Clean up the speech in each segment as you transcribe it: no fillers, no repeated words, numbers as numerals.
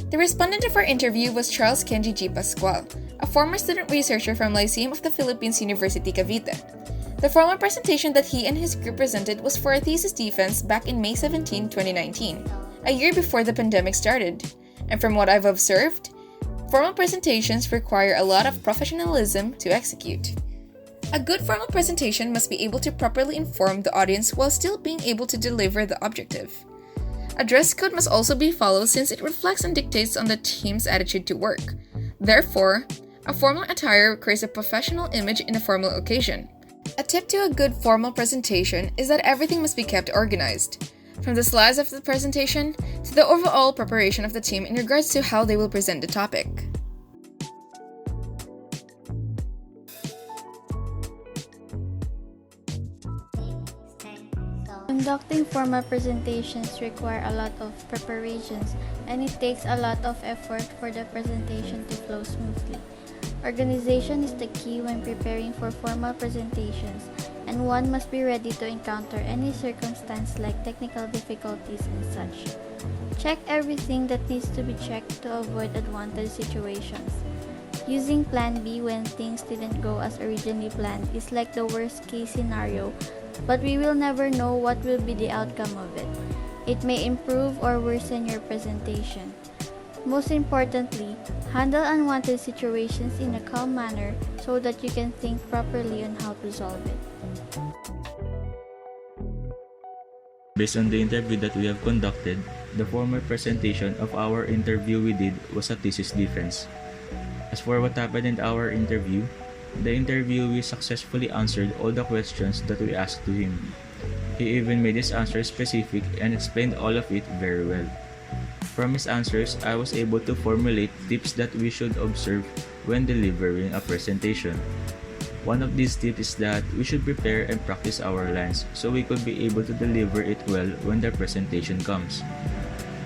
The respondent of our interview was Charles Kenji G. Pascual, a former student researcher from Lyceum of the Philippines University Cavite. The formal presentation that he and his group presented was for a thesis defense back in May 17, 2019, a year before the pandemic started. And from what I've observed, formal presentations require a lot of professionalism to execute. A good formal presentation must be able to properly inform the audience while still being able to deliver the objective. A dress code must also be followed since it reflects and dictates on the team's attitude to work. Therefore, a formal attire creates a professional image in a formal occasion. A tip to a good formal presentation is that everything must be kept organized, from the slides of the presentation to the overall preparation of the team in regards to how they will present the topic. Conducting formal presentations require a lot of preparations, and it takes a lot of effort for the presentation to flow smoothly. Organization is the key when preparing for formal presentations, and one must be ready to encounter any circumstance like technical difficulties and such. Check everything that needs to be checked to avoid unwanted situations. Using Plan B when things didn't go as originally planned is like the worst case scenario, but we will never know what will be the outcome of it. It may improve or worsen your presentation. Most importantly, handle unwanted situations in a calm manner so that you can think properly on how to solve it. Based on the interview that we have conducted, the formal presentation of our interview we did was a thesis defense. As for what happened in our interview, the interviewee successfully answered all the questions that we asked to him. He even made his answers specific and explained all of it very well. From his answers, I was able to formulate tips that we should observe when delivering a presentation. One of these tips is that we should prepare and practice our lines so we could be able to deliver it well when the presentation comes.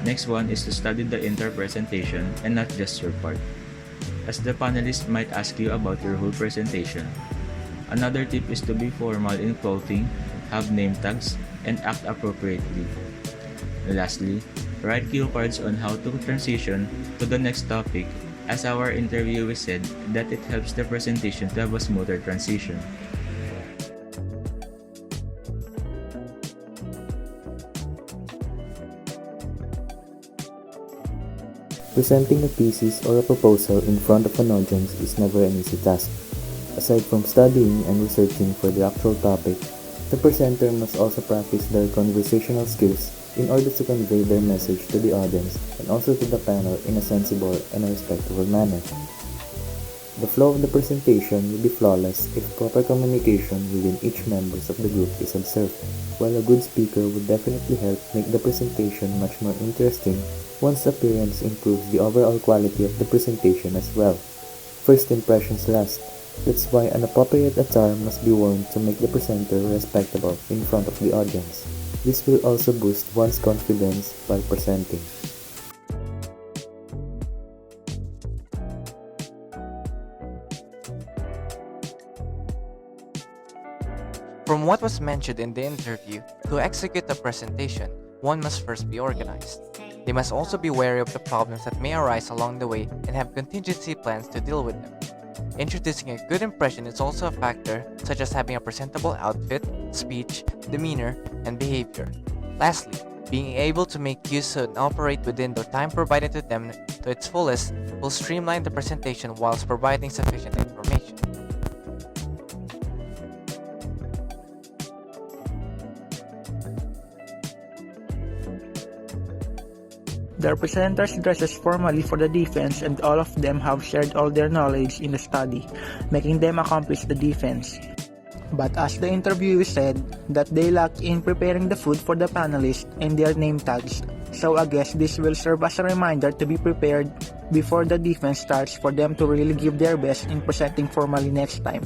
Next one is to study the entire presentation and not just your part, as the panelists might ask you about your whole presentation. Another tip is to be formal in clothing, have name tags, and act appropriately. Lastly, write cue cards on how to transition to the next topic, as our interviewee said that it helps the presentation to have a smoother transition. Presenting a thesis or a proposal in front of an audience is never an easy task. Aside from studying and researching for the actual topic, the presenter must also practice their conversational skills in order to convey their message to the audience and also to the panel in a sensible and a respectful manner. The flow of the presentation will be flawless if proper communication within each members of the group is observed, while a good speaker would definitely help make the presentation much more interesting. One's appearance improves the overall quality of the presentation as well. First impressions last. That's why an appropriate attire must be worn to make the presenter respectable in front of the audience. This will also boost one's confidence while presenting. From what was mentioned in the interview, to execute a presentation, one must first be organized. They must also be wary of the problems that may arise along the way and have contingency plans to deal with them. Introducing a good impression is also a factor, such as having a presentable outfit, speech, demeanor, and behavior. Lastly, being able to make use and operate within the time provided to them to its fullest will streamline the presentation whilst providing sufficient information. The presenters dresses formally for the defense, and all of them have shared all their knowledge in the study, making them accomplish the defense. But as the interviewee said, that they lack in preparing the food for the panelists and their name tags, so I guess this will serve as a reminder to be prepared before the defense starts for them to really give their best in presenting formally next time.